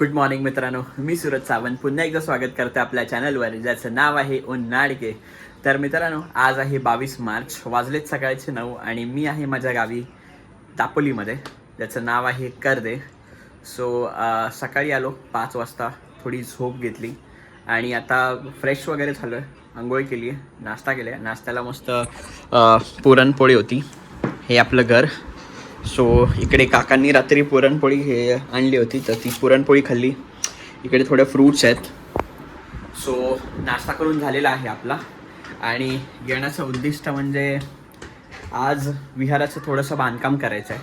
Good morning मित्रांनो, मी सूरज सावंत पुन्हा एकदा स्वागत करते आपल्या चॅनलवर ज्याचं नाव आहे उन्हाळके. तर मित्रांनो, आज आहे 22 मार्च, वाजलेत सकाळचे 9 आणि मी आहे माझ्या गावी दापोलीमध्ये, ज्याचं नाव आहे करदे. सकाळी आलो 5 वाजता, थोडी झोप घेतली आणि आता फ्रेश वगैरे झालो आहे, आंघोळ केली आहे, नाश्ता केला आहे. नाश्त्याला मस्त पुरणपोळी होती. हे आपलं घर. इकडे काकांनी रात्री पुरणपोळी हे आणली होती, तर ती पुरणपोळी खाल्ली. इकडे थोडे फ्रूट्स आहेत. नाश्ता करून झालेला आहे आपला आणि येण्याचं उद्दिष्ट म्हणजे आज विहाराचं थोडंसं बांधकाम करायचं आहे.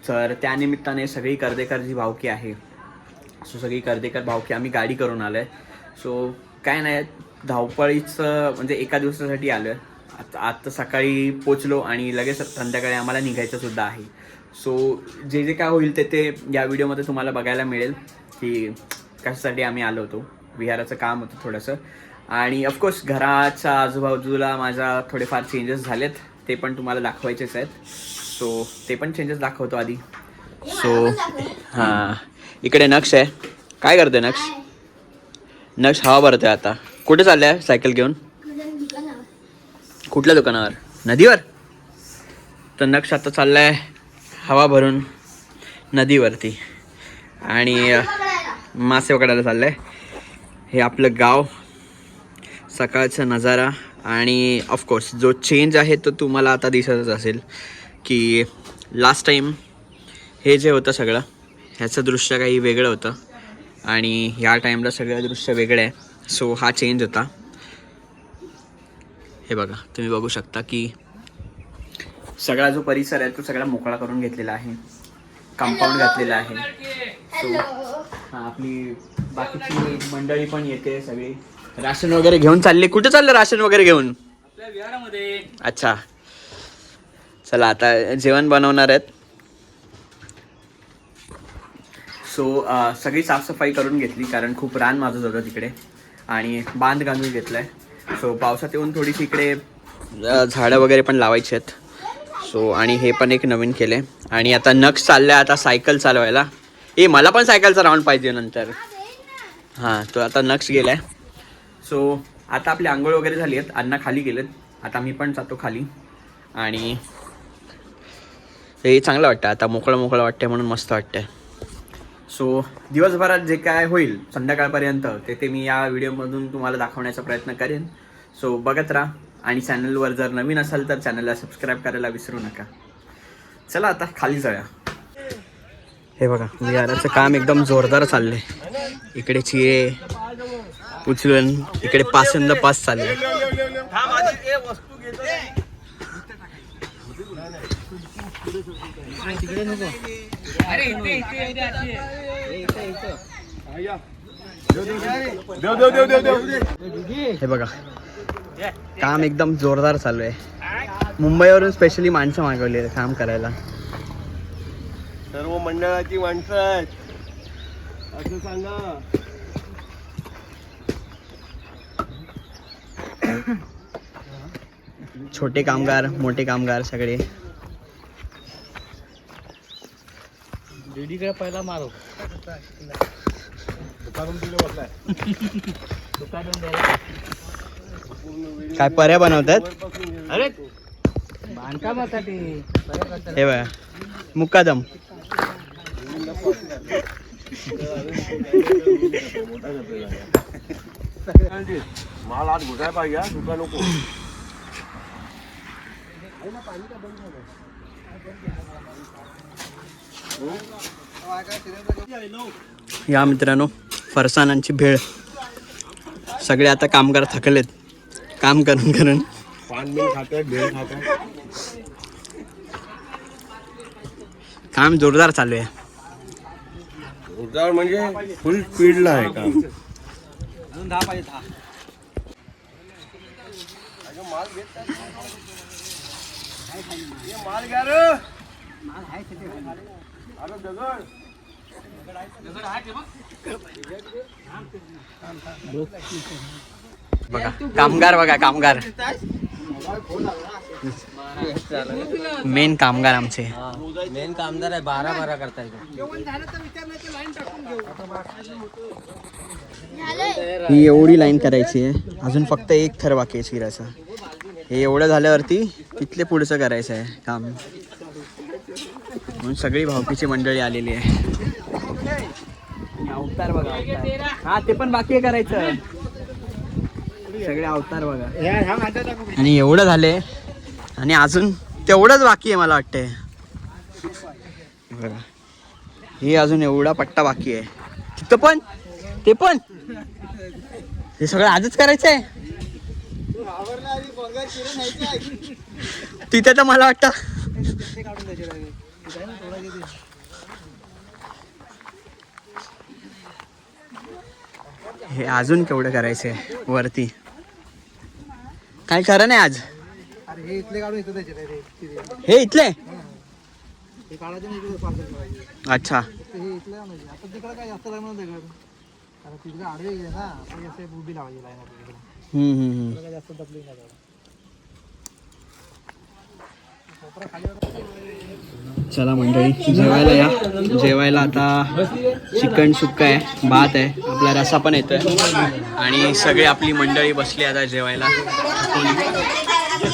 तर त्यानिमित्ताने सगळी कर्देकर जी भावकी आहे, सगळी कर्देकर भावकी आम्ही गाडी करून आलो आहे. काय नाही, धावपळीचं म्हणजे एका दिवसासाठी आलो आहे. आता सकाळी पोचलो आणि लगेच संध्याकाळी आम्हाला निघायचं सुद्धा आहे. जे काय होईल ते या व्हिडिओमध्ये तुम्हाला बघायला मिळेल की कशासाठी आम्ही आलो होतो. विहाराचं काम होतं थोडंसं आणि ऑफकोर्स घराच्या आजूबाजूला माझा थोडेफार चेंजेस झालेत, ते पण तुम्हाला दाखवायचेच आहेत. ते पण चेंजेस दाखवतो आधी. हां, इकडे नक्ष आहे. काय करते नक्ष? नक्ष हवा भरते. आता कुठे चालले आहे सायकल घेऊन? कुठल्या दुकानावर? नदीवर. तर नक्ष आता चालला आहे हवा भरून नदीवरती आणि मासे पकडायला चाललं आहे. हे आपलं गाव, सकाळचा नजारा आणि ऑफकोर्स जो चेंज आहे तो तुम्हाला आता दिसतच असेल की लास्ट टाईम हे जे होतं सगळं, ह्याचं दृश्य काही वेगळं होतं आणि ह्या टाईमला सगळं दृश्य वेगळं आहे. हा चेंज होता. हे बघा, तुम्ही बघू शकता की सगळा जो परिसर आहे तो सगळा मोकळा करून घेतलेला आहे, कंपाऊंड घातलेला आहे. आपली बाकीची मंडळी पण येते, सगळी राशन वगैरे घेऊन चालले. कुठे चाललं राशन वगैरे घेऊन? आपल्या विहारामध्ये. अच्छा, चला आता जेवण बनवणार आहेत. सगळी साफसफाई करून घेतली कारण खूप रान माझं होतं तिकडे आणि बांध घालून घेतलाय. पावसात येऊन थोडीशी इकडे झाडं वगैरे पण लावायची आहेत. आणि हे पण एक नवीन केले आणि आता नक्ष चाललं आहे आता सायकल चालवायला. मला पण सायकलचा राऊंड पाहिजे नंतर. हां, तो आता नक्ष गेला आहे. आता आपली आंघोळ वगैरे झाली आहेत, अण्णा खाली गेलेत, आता मी पण जातो खाली आणि हे चांगलं वाटतं. आता मोकळं मोकळं वाटतं म्हणून मस्त वाटतं. दिवसभरात जे काय होईल संध्याकाळपर्यंत ते मी या व्हिडिओमधून तुम्हाला दाखवण्याचा प्रयत्न करेन. बघत राहा आणि चॅनलवर जर नवीन असाल तर चॅनलला सबस्क्राईब करायला विसरू नका. चला आता खाली जाऊया. हे बघा, विहाराचं काम एकदम जोरदार चाललंय. इकडे चिरे उचलून इकडे पासंद पास चालले. हे बघा, काम एकदम जोरदार चालू आहे. मुंबईवरून स्पेशली माणसं मागवली आहे काम करायला. सर्व मंडळाची माणसं आहेत असं सांगा. छोटे कामगार, मोठे कामगार सगळे. दीदीकडे पहिला मारो. काय पर्या बनवतात? अरे बांधकामासाठी. हे बघा, मुक्कादम. माल आज घुसाय पाहिजे, दुका नको. या मित्रांनो, फरसाणांची भेळ. सगळे आता कामगार थकलेत काम करून करून. पान बिन खातात, भेळ खातात. काम जोरदार चालू आहे. जोरदार म्हणजे फुल स्पीडला आहे काम. माल घ्या रे. बघा कामगार, बघा कामगार. मेन कामगार आमचे. मेन कामदार आहे 12 करता ही एवढी लाईन करायची आहे. अजून फक्त एक थर बाकी आहे शिराचा. हे एवढं झाल्यावरती तिथले पुढचं करायचं आहे काम. म्हणून सगळी भावकीची मंडळी आलेली आहे. अवतार बघा अवतार. हा ते पण बाकी आहे करायचं. सगळे अवतार बघा. आणि एवढं झाले आणि अजून तेवढंच बाकी आहे मला वाटतंय. बघा हे अजून एवढा पट्टा बाकी आहे. तिथं पण ते पण हे सगळं आजच करायचं आहे. तिथे तर मला वाटतं हे अजून केवढं करायचंय वरती. काय खरं नाही आज. हे इथले अच्छा. चला मंडळी जेवायला या. जेवायला आता चिकन सुक्का आहे, भात आहे, आपला रसा पण येतोय आणि सगळे आपली मंडळी बसली आता जेवायला.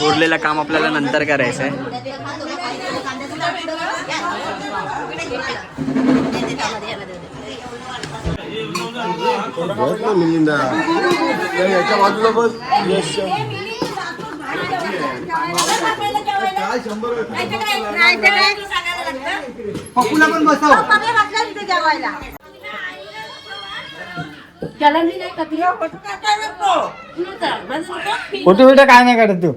उरलेलं काम आपल्याला नंतर करायचं आहे. याच्या बाजूला बस. पप्पूला पण बसव. फोटो बिटो काय नाही काढत तू.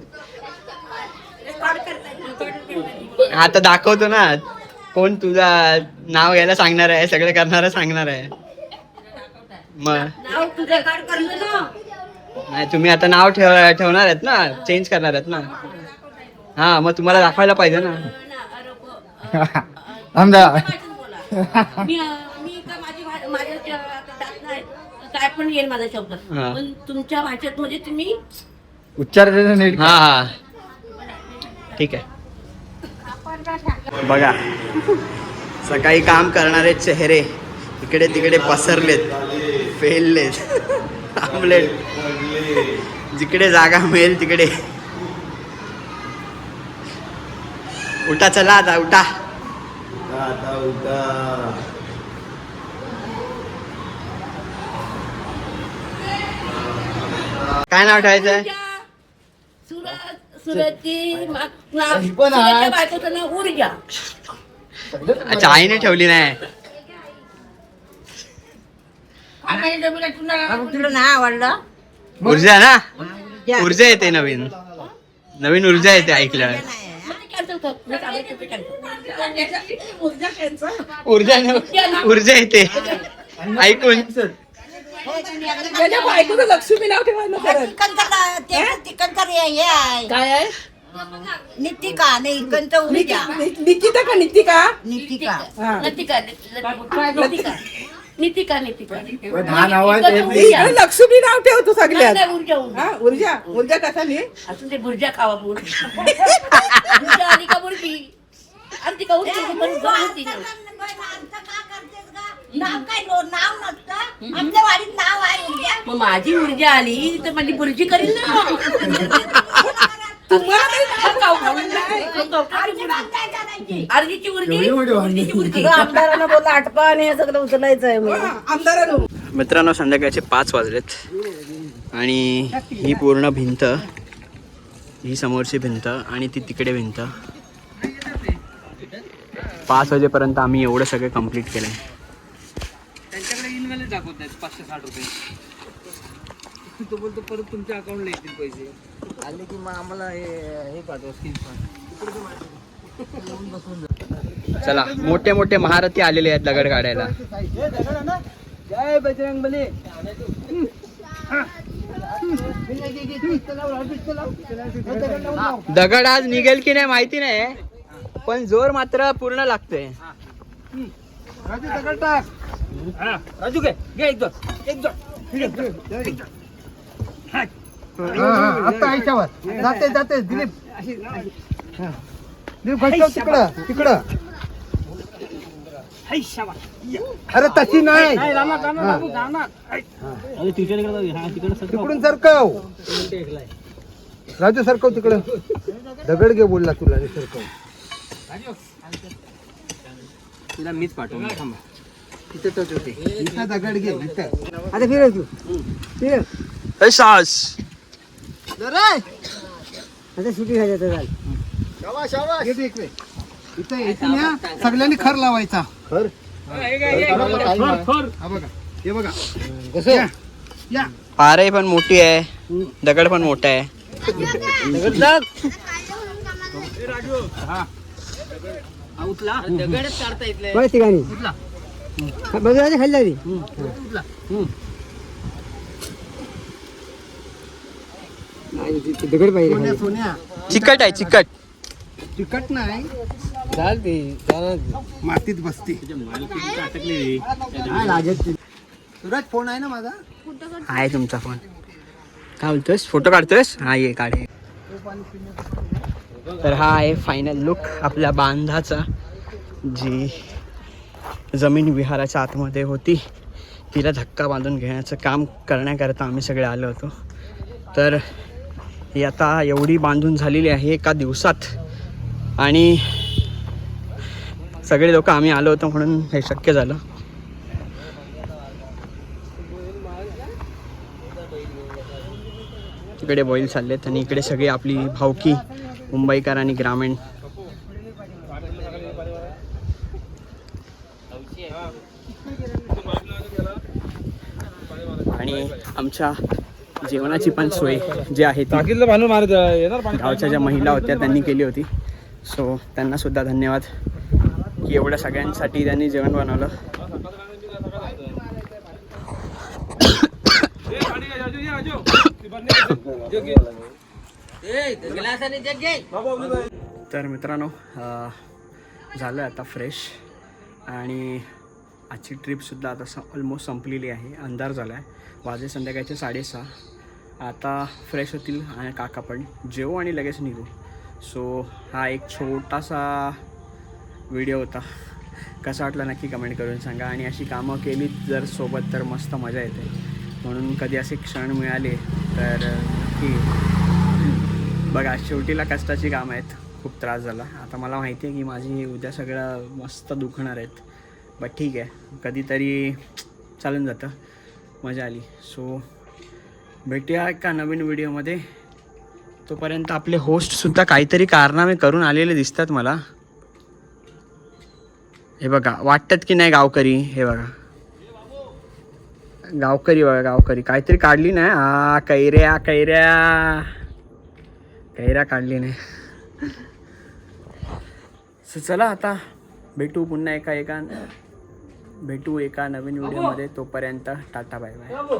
आता दाखवतो ना कोण तुझा नाव घ्यायला सांगणार आहे, सगळं करणार सांगणार आहे. मग नाही तुम्ही आता नाव ठेवणार आहेत ना, चेंज करणार आहेत ना. हा मग तुम्हाला दाखवायला पाहिजे ना. काय पण येईल माझ्या शब्दात, पण तुमच्या भाषेत म्हणजे तुम्ही उच्चार नीट. हा हा ठीक आहे. बघा सकाळी काम करणारे चेहरे इकडे तिकडे पसरलेत, फेललेत, थांबलेत. जिकडे जागा मिळेल तिकडे. उठा चला आता उठा. आता उठा. काय नाव ठेवायचंय? सुरतची बायकोचं नाव ऊर्जा. अच्छा आईने ठेवली नाही. तुला नाही आवडलं? ऊर्जा ना, ऊर्जा येते नवीन नवीन ऊर्जा येते ऐकल्यावर. ऊर्जा येते ऐकून. लक्ष्मी नाव ठेवायला काय आहे? नितिका नाही इकडचं ऊर्जा. निकिता का नितिका? नितिका नितिका नितिका नितिका लक्ष्मी नाव ठेवतो सगळ्यात. ऊर्जा हा, ऊर्जा ऊर्जा कसा नाही असून ते बुर्जा खावा बुर्जा आली का बुर्जी आणि ती का उरती पण गमती नाही. नाव काय नाव नसतं आमच्या वाडीत नाव आहे ऊर्जा. मग माझी ऊर्जा आली तर माझी बुर्जी करील ना. अर्जीची ऊर्जी आमदारांना बोलला आटपा आणि हे सगळं उचलायचं आहे आमदारांनो. मित्रांनो संध्याकाळचे 5 वाजलेत आणि ही पूर्ण भिंत, ही समोरची भिंत आणि ती तिकडे भिंत. 5 वाजेपर्यंत आम्ही एवढं सगळं कंप्लीट केलंय. त्यांच्याकडे इनव्हॅलिड दाखवत आहेत 560 रुपये. तो बोलतो परत तुमच्या अकाउंटला येतील पैसे. आले की मग आम्हाला हे पाठवा चला मोठे मोठे महारथी आलेले आहेत दगड काढायला. जय बजरंग बली. दगड आज निघेल की नाही माहिती नाही, पण जोर मात्र पूर्ण लागतोय. राजू दगड टाक. राजू घे एक दोन. आता आईच्यावर जाते दिलीप. तिकडं अरे तशी नाही तिकडून सरकव राजू सरकव तिकडं दगड घे बोलला तुला आणि सरकव तुला मीच पाठवून थांबा तिथे तोच होते इथं दगड घे इथं आता फिरव तू फिरव आता सुटी घ्यायचं तर इथं इथून या सगळ्यांनी खर लावायचा खर बघा हे बघा कसं या पारे पण मोठी आहे, दगड पण मोठा आहे. दगडच काढता इथले बघ ठिकाणी बघा खाल्ली दगड पाहिजे सोन्या चिकट आहे चिकट. तिकट नाही चालते मातीत बसते सूरज फोन आहे ना माझा आहे तुमचा फोन. काय बोलतोयस, फोटो काढतोयस? हा ये काढे. तर हा आहे फायनल लुक आपल्या बांधाचा. जी जमीन विहाराच्या आतमध्ये होती तिला धक्का बांधून घेण्याचं काम करण्याकरता आम्ही सगळे आलो होतो. तर ही आता एवढी बांधून झालेली आहे एका दिवसात, आणि सगळे लोक आम्ही आलो होतो म्हणून हे शक्य झालं. इकडे बैल चाललेत आणि इकडे सगळी आपली भावकी मुंबईकर आणि ग्रामीण. आणि आमच्या जेवणाची पण सोय जी आहे ती गावच्या ज्या महिला होत्या त्यांनी केली होती. सो त्यांना सुद्धा धन्यवाद की एवढ्या सगळ्यांसाठी त्यांनी जेवण बनवलं. तर मित्रांनो झालं आता फ्रेश, आणि आजची ट्रिपसुद्धा आता ऑलमोस्ट संपलेली आहे. अंधार झाला आहे, वाजले संध्याकाळचे 6:30. आता फ्रेश होतील आणि काका पण जेवू आणि लगेच निघू. सो हा एक छोटासा व्हिडिओ होता. कसा वाटला नक्की कमेंट करून सांगा. आणि अशी कामं केली जर सोबत तर मस्त मजा येते. म्हणून कधी असे क्षण मिळाले तर नक्की बघा. शेवटीला कष्टाची कामं आहेत. खूप त्रास झाला. आता मला माहिती आहे की माझी उद्या सगळं मस्त दुखणार आहेत, बट ठीक आहे, कधीतरी चालून जातं. मजा आली. सो भेटूया एका नवीन व्हिडिओमध्ये. तोपर्यंत आपले होस्टसुद्धा काहीतरी कारनामे करून आलेले दिसतात मला. हे बघा, वाटतात की नाही गावकरी. हे बघा गावकरी, बघा गावकरी काहीतरी काढली नाही. हा कैऱ्या कैऱ्या कैऱ्या काढली नाही. सो चला आता भेटू पुन्हा एका नवीन व्हिडिओमध्ये. तोपर्यंत टाटा बाय बाय.